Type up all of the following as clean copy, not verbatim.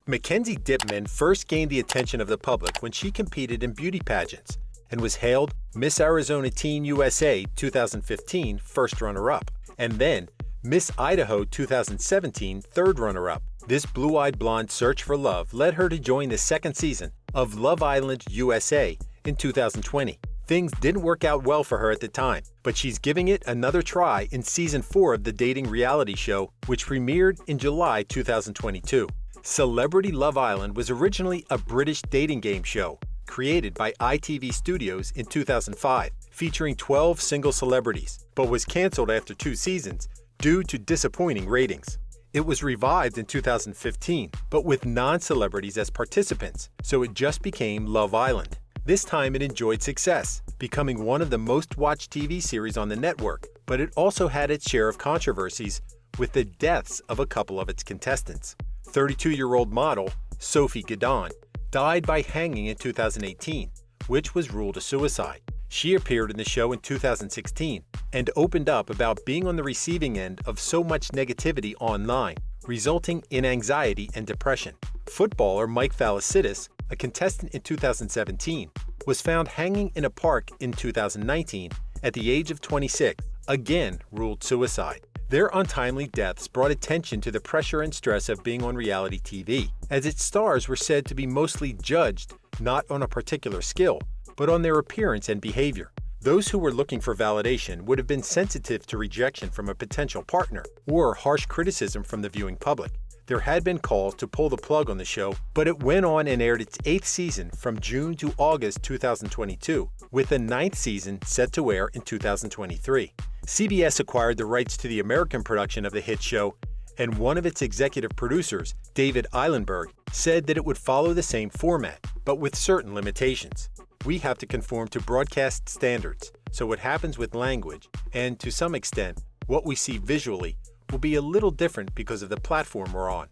Mackenzie Dipman first gained the attention of the public when she competed in beauty pageants and was hailed Miss Arizona Teen USA 2015 first runner-up, and then Miss Idaho 2017 third runner-up. This blue-eyed blonde search for love led her to join the second season of Love Island USA in 2020. Things didn't work out well for her at the time, but she's giving it another try in Season 4 of the dating reality show, which premiered in July 2022. Celebrity Love Island was originally a British dating game show created by ITV Studios in 2005, featuring 12 single celebrities, but was canceled after 2 seasons due to disappointing ratings. It was revived in 2015, but with non-celebrities as participants, so it just became Love Island. This time it enjoyed success, becoming one of the most-watched TV series on the network, but it also had its share of controversies with the deaths of a couple of its contestants. 32-year-old model Sophie Guidon died by hanging in 2018, which was ruled a suicide. She appeared in the show in 2016 and opened up about being on the receiving end of so much negativity online, resulting in anxiety and depression. Footballer Mike Falacidis, a contestant in 2017, was found hanging in a park in 2019 at the age of 26, again ruled suicide. Their untimely deaths brought attention to the pressure and stress of being on reality TV, as its stars were said to be mostly judged not on a particular skill, but on their appearance and behavior. Those who were looking for validation would have been sensitive to rejection from a potential partner or harsh criticism from the viewing public. There had been calls to pull the plug on the show, but it went on and aired its 8th season from June to August 2022, with the 9th season set to air in 2023. CBS acquired the rights to the American production of the hit show, and one of its executive producers, David Eilenberg, said that it would follow the same format, but with certain limitations. We have to conform to broadcast standards, so what happens with language, and to some extent, what we see visually, will be a little different because of the platform we're on.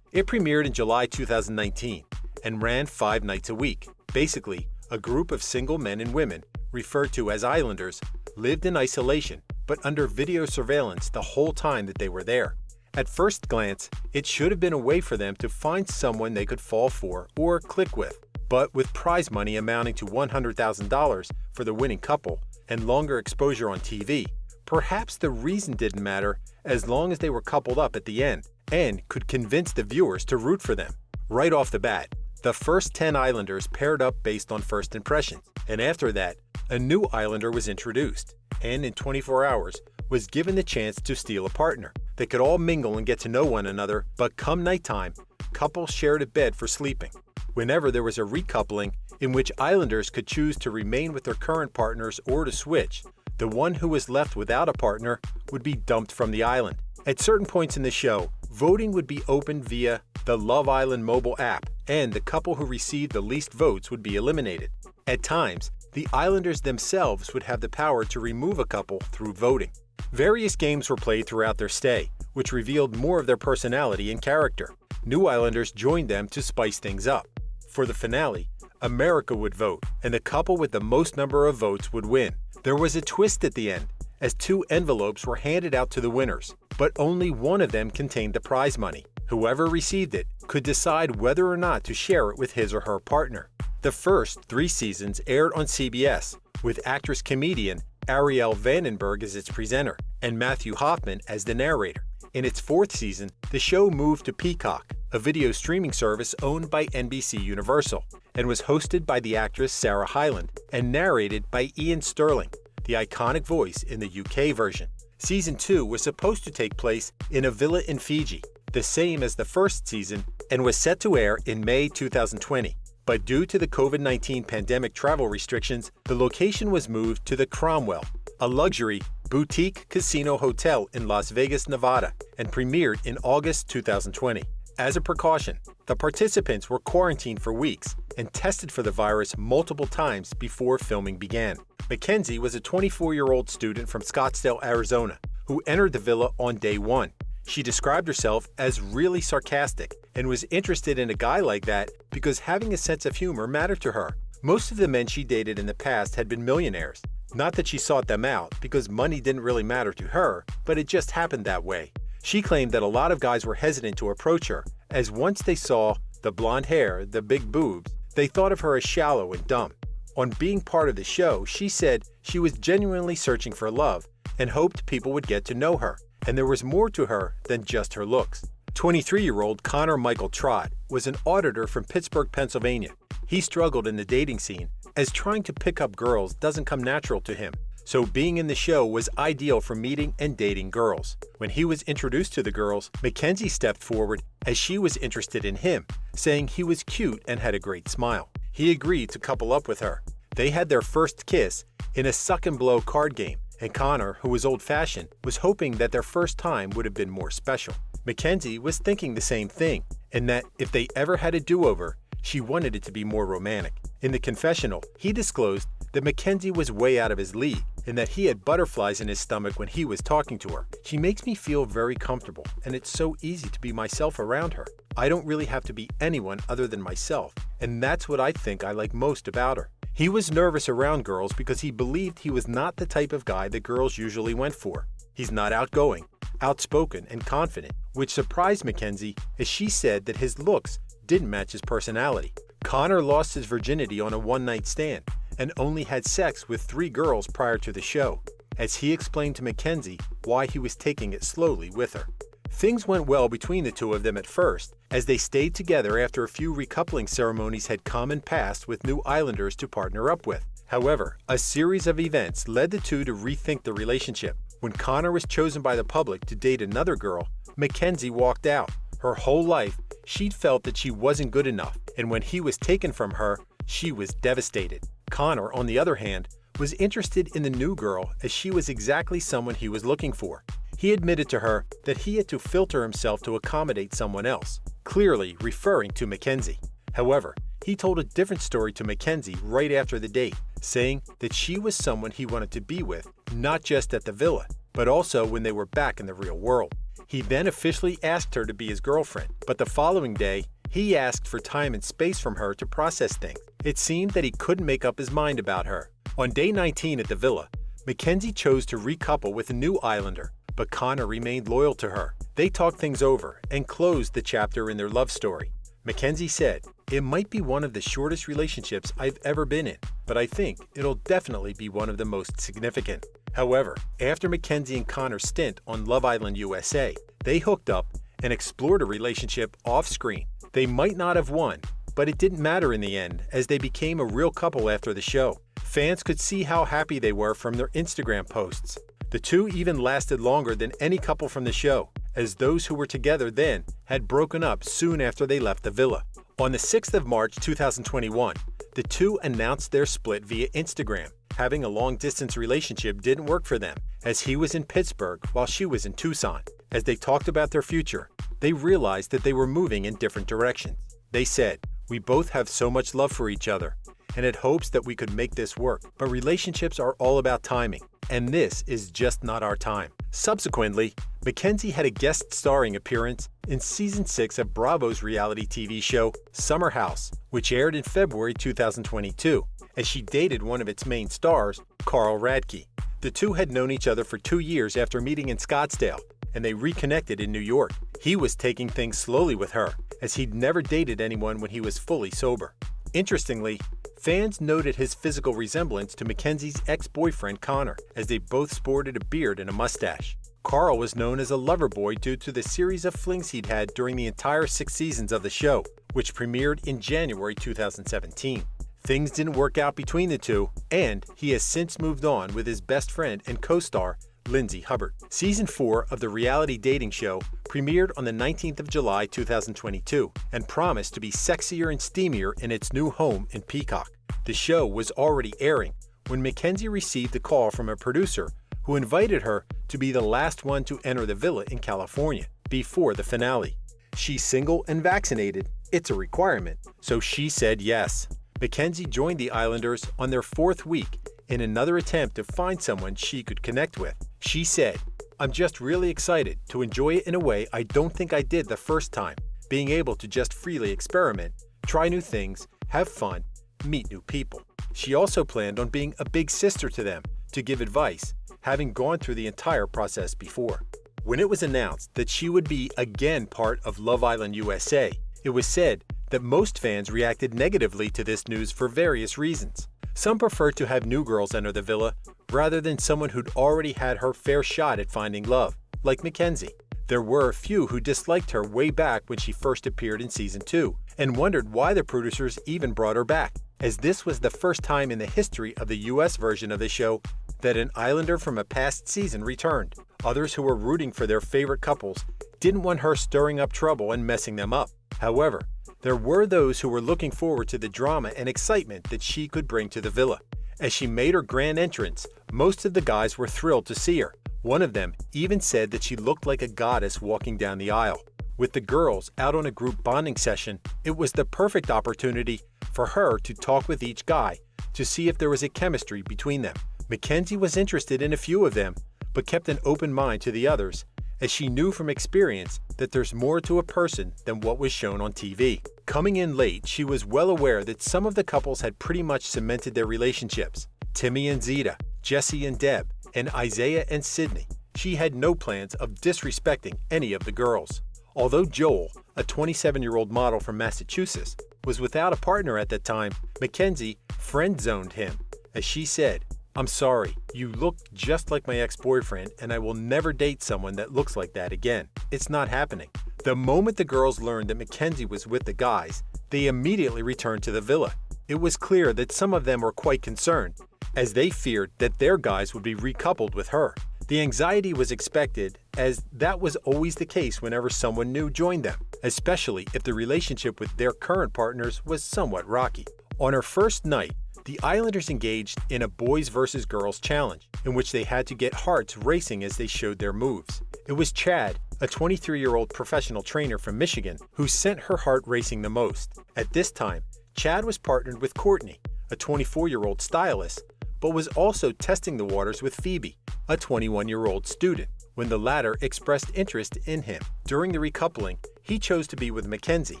It premiered in July 2019 and ran 5 nights a week. Basically, a group of single men and women, referred to as Islanders, lived in isolation but under video surveillance the whole time that they were there. At first glance, it should have been a way for them to find someone they could fall for or click with. But with prize money amounting to $100,000 for the winning couple and longer exposure on TV, perhaps the reason didn't matter as long as they were coupled up at the end and could convince the viewers to root for them. Right off the bat, the first 10 Islanders paired up based on first impressions, and after that, a new Islander was introduced, and in 24 hours was given the chance to steal a partner. They could all mingle and get to know one another, but come nighttime, couples shared a bed for sleeping. Whenever there was a recoupling in which Islanders could choose to remain with their current partners or to switch, the one who was left without a partner would be dumped from the island. At certain points in the show, voting would be opened via the Love Island mobile app, and the couple who received the least votes would be eliminated. At times, the Islanders themselves would have the power to remove a couple through voting. Various games were played throughout their stay, which revealed more of their personality and character. New Islanders joined them to spice things up. For the finale, America would vote, and the couple with the most number of votes would win. There was a twist at the end, as 2 envelopes were handed out to the winners, but only one of them contained the prize money. Whoever received it could decide whether or not to share it with his or her partner. The first 3 seasons aired on CBS, with actress-comedian Ariel Vandenberg as its presenter and Matthew Hoffman as the narrator. In its 4th season, the show moved to Peacock, a video streaming service owned by NBC Universal, and was hosted by the actress Sarah Hyland and narrated by Ian Sterling, the iconic voice in the UK version. Season 2 was supposed to take place in a villa in Fiji, the same as the first season, and was set to air in May 2020. But due to the COVID-19 pandemic travel restrictions, the location was moved to the Cromwell, a luxury boutique casino hotel in Las Vegas, Nevada, and premiered in August 2020. As a precaution, the participants were quarantined for weeks and tested for the virus multiple times before filming began. Mackenzie was a 24-year-old student from Scottsdale, Arizona, who entered the villa on day 1. She described herself as really sarcastic and was interested in a guy like that because having a sense of humor mattered to her. Most of the men she dated in the past had been millionaires. Not that she sought them out, because money didn't really matter to her, but it just happened that way. She claimed that a lot of guys were hesitant to approach her, as once they saw the blonde hair, the big boobs, they thought of her as shallow and dumb. On being part of the show, she said she was genuinely searching for love and hoped people would get to know her, and there was more to her than just her looks. 23-year-old Connor Michael Trott was an auditor from Pittsburgh, Pennsylvania. He struggled in the dating scene as trying to pick up girls doesn't come natural to him, so being in the show was ideal for meeting and dating girls. When he was introduced to the girls, Mackenzie stepped forward as she was interested in him, saying he was cute and had a great smile. He agreed to couple up with her. They had their first kiss in a suck-and-blow card game, and Connor, who was old-fashioned, was hoping that their first time would have been more special. Mackenzie was thinking the same thing, and that if they ever had a do-over, she wanted it to be more romantic. In the confessional, he disclosed that Mackenzie was way out of his league and that he had butterflies in his stomach when he was talking to her. She makes me feel very comfortable, and it's so easy to be myself around her. I don't really have to be anyone other than myself, and that's what I think I like most about her. He was nervous around girls because he believed he was not the type of guy that girls usually went for. He's not outgoing, outspoken, and confident, which surprised Mackenzie as she said that his looks didn't match his personality. Connor lost his virginity on a one-night stand and only had sex with 3 girls prior to the show, as he explained to Mackenzie why he was taking it slowly with her. Things went well between the two of them at first, as they stayed together after a few recoupling ceremonies had come and passed with new Islanders to partner up with. However, a series of events led the two to rethink the relationship. When Connor was chosen by the public to date another girl, Mackenzie walked out. Her whole life, she'd felt that she wasn't good enough, and when he was taken from her, she was devastated. Connor, on the other hand, was interested in the new girl as she was exactly someone he was looking for. He admitted to her that he had to filter himself to accommodate someone else, clearly referring to Mackenzie. However, he told a different story to Mackenzie right after the date, saying that she was someone he wanted to be with, not just at the villa, but also when they were back in the real world. He then officially asked her to be his girlfriend, but the following day, he asked for time and space from her to process things. It seemed that he couldn't make up his mind about her. On day 19 at the villa, Mackenzie chose to recouple with a new Islander, but Connor remained loyal to her. They talked things over and closed the chapter in their love story. Mackenzie said, "It might be one of the shortest relationships I've ever been in, but I think it'll definitely be one of the most significant." However, after Mackenzie and Connor's stint on Love Island USA, they hooked up and explored a relationship off-screen. They might not have won, but it didn't matter in the end, as they became a real couple after the show. Fans could see how happy they were from their Instagram posts. The two even lasted longer than any couple from the show, as those who were together then had broken up soon after they left the villa. On the 6th of March 2021, the two announced their split via Instagram. Having a long-distance relationship didn't work for them, as he was in Pittsburgh while she was in Tucson. As they talked about their future, they realized that they were moving in different directions. They said, "We both have so much love for each other and had hopes that we could make this work, but relationships are all about timing, and this is just not our time." Subsequently, Mackenzie had a guest starring appearance in Season 6 of Bravo's reality TV show Summer House, which aired in February 2022, as she dated one of its main stars, Carl Radke. The two had known each other for 2 years after meeting in Scottsdale, and they reconnected in New York. He was taking things slowly with her, as he'd never dated anyone when he was fully sober. Interestingly, fans noted his physical resemblance to Mackenzie's ex-boyfriend Connor, as they both sported a beard and a mustache. Carl was known as a lover boy due to the series of flings he'd had during the entire 6 seasons of the show, which premiered in January 2017. Things didn't work out between the two, and he has since moved on with his best friend and co-star, Lindsay Hubbard. Season 4 of the reality dating show premiered on the 19th of July 2022 and promised to be sexier and steamier in its new home in Peacock. The show was already airing when Mackenzie received a call from a producer who invited her to be the last one to enter the villa in California before the finale. She's single and vaccinated, it's a requirement, so she said yes. Mackenzie joined the Islanders on their 4th week in another attempt to find someone she could connect with. She said, "I'm just really excited to enjoy it in a way I don't think I did the first time, being able to just freely experiment, try new things, have fun, meet new people." She also planned on being a big sister to them to give advice, having gone through the entire process before. When it was announced that she would be again part of Love Island USA, it was said that most fans reacted negatively to this news for various reasons. Some preferred to have new girls enter the villa rather than someone who'd already had her fair shot at finding love, like Mackenzie. There were a few who disliked her way back when she first appeared in Season 2 and wondered why the producers even brought her back, as this was the first time in the history of the US version of the show that an Islander from a past season returned. Others who were rooting for their favorite couples didn't want her stirring up trouble and messing them up. However, there were those who were looking forward to the drama and excitement that she could bring to the villa. As she made her grand entrance, most of the guys were thrilled to see her. One of them even said that she looked like a goddess walking down the aisle. With the girls out on a group bonding session, it was the perfect opportunity for her to talk with each guy to see if there was a chemistry between them. Mackenzie was interested in a few of them, but kept an open mind to the others, as she knew from experience that there's more to a person than what was shown on TV. Coming in late, she was well aware that some of the couples had pretty much cemented their relationships. Timmy and Zeta, Jesse and Deb, and Isaiah and Sydney. She had no plans of disrespecting any of the girls. Although Joel, a 27-year-old model from Massachusetts, was without a partner at that time, Mackenzie friend-zoned him, as she said, "I'm sorry, you look just like my ex-boyfriend and I will never date someone that looks like that again. It's not happening." The moment the girls learned that Mackenzie was with the guys, they immediately returned to the villa. It was clear that some of them were quite concerned, as they feared that their guys would be recoupled with her. The anxiety was expected, as that was always the case whenever someone new joined them, especially if the relationship with their current partners was somewhat rocky. On her first night, the Islanders engaged in a boys versus girls challenge, in which they had to get hearts racing as they showed their moves. It was Chad, a 23-year-old professional trainer from Michigan, who sent her heart racing the most. At this time, Chad was partnered with Courtney, a 24-year-old stylist, but was also testing the waters with Phoebe, a 21-year-old student, when the latter expressed interest in him. During the recoupling, he chose to be with Mackenzie,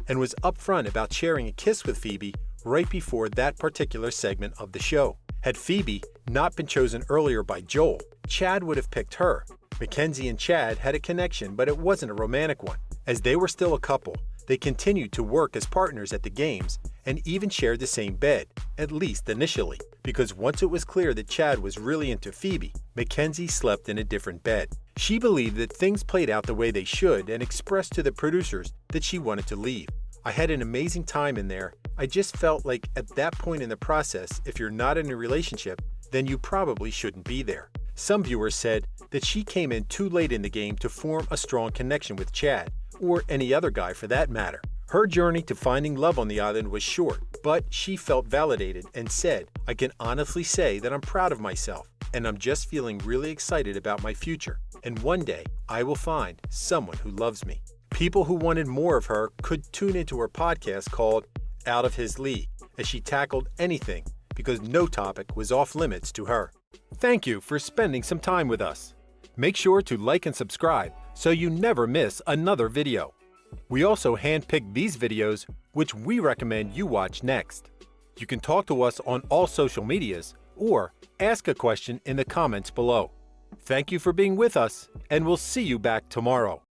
and was upfront about sharing a kiss with Phoebe right before that particular segment of the show. Had Phoebe not been chosen earlier by Joel, Chad would have picked her. Mackenzie and Chad had a connection, but it wasn't a romantic one. As they were still a couple, they continued to work as partners at the games and even shared the same bed, at least initially, because once it was clear that Chad was really into Phoebe, Mackenzie slept in a different bed. She believed that things played out the way they should and expressed to the producers that she wanted to leave. "I had an amazing time in there. I just felt like at that point in the process, if you're not in a relationship, then you probably shouldn't be there." Some viewers said that she came in too late in the game to form a strong connection with Chad, or any other guy for that matter. Her journey to finding love on the island was short, but she felt validated and said, "I can honestly say that I'm proud of myself, and I'm just feeling really excited about my future, and one day I will find someone who loves me." People who wanted more of her could tune into her podcast called Out of His League, as she tackled anything because no topic was off limits to her. Thank you for spending some time with us. Make sure to like and subscribe so you never miss another video. We also handpick these videos which we recommend you watch next. You can talk to us on all social medias or ask a question in the comments below. Thank you for being with us, and we'll see you back tomorrow.